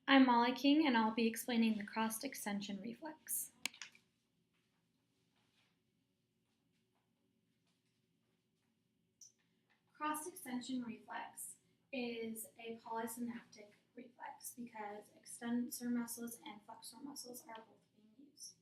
I'm Molly King, and I'll be explaining the cross-extension reflex. Cross-extension reflex is a polysynaptic reflex because extensor muscles and flexor muscles are both being used.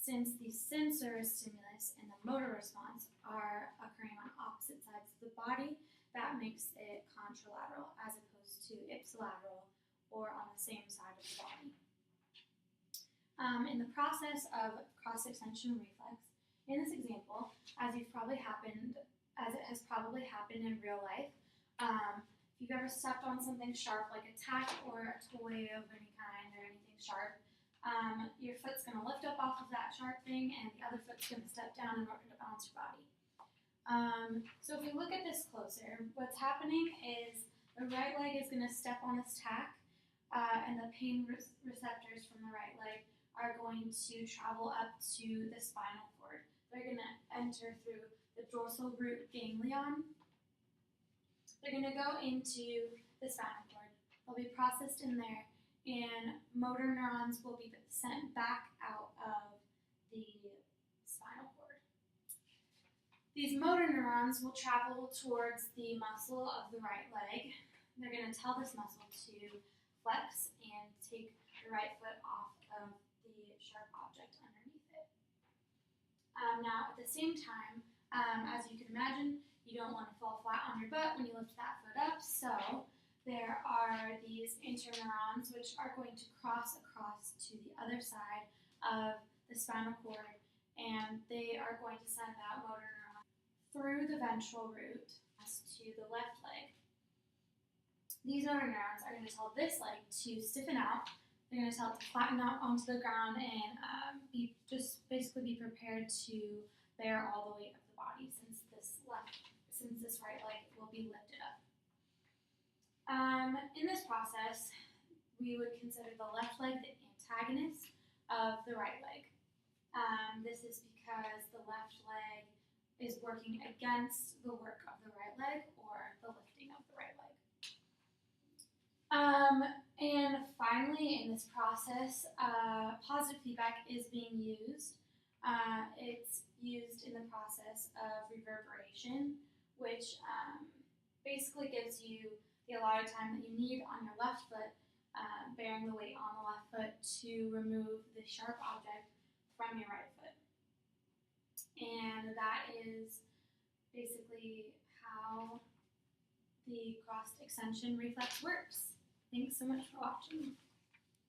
Since the sensory stimulus and the motor response are occurring on opposite sides of the body, that makes it contralateral as opposed to ipsilateral or on the same side of the body. In the process of cross-extension reflex, in this example, as it has probably happened in real life, if you've ever stepped on something sharp like a tack or a toy of any kind or anything sharp, your foot's going to lift up off of that sharp thing and the other foot's going to step down in order to balance your body. So if we look at this closer, what's happening is the right leg is going to step on this tack, and the pain receptors from the right leg are going to travel up to the spinal cord. They're going to enter through the dorsal root ganglion. They're going to go into the spinal cord. They'll be processed in there, and motor neurons will be sent back out of the spinal cord. These motor neurons will travel towards the muscle of the right leg. They're going to tell this muscle to flex and take the right foot off of the sharp object underneath it. Now, at the same time, as you can imagine, you don't want to fall flat on your butt when you lift that foot up, so there are these interneurons which are going to cross across to the other side of the spinal cord, and they are going to send that motor neuron through the ventral root to the left leg. These motor neurons are going to tell this leg to stiffen out. They're going to tell it to flatten out onto the ground and basically be prepared to bear all the weight of the body since this right leg will be lifted up. In this process, we would consider the left leg the antagonist of the right leg. This is because the left leg is working against the work of the right leg or the lifting of the right leg. And finally, in this process, positive feedback is being used. It's used in the process of reverberation, which basically gives you the allotted time that you need on your left foot, bearing the weight on the left foot to remove the sharp object from your right foot. And that is basically how the cross-extension reflex works. Thanks so much for watching.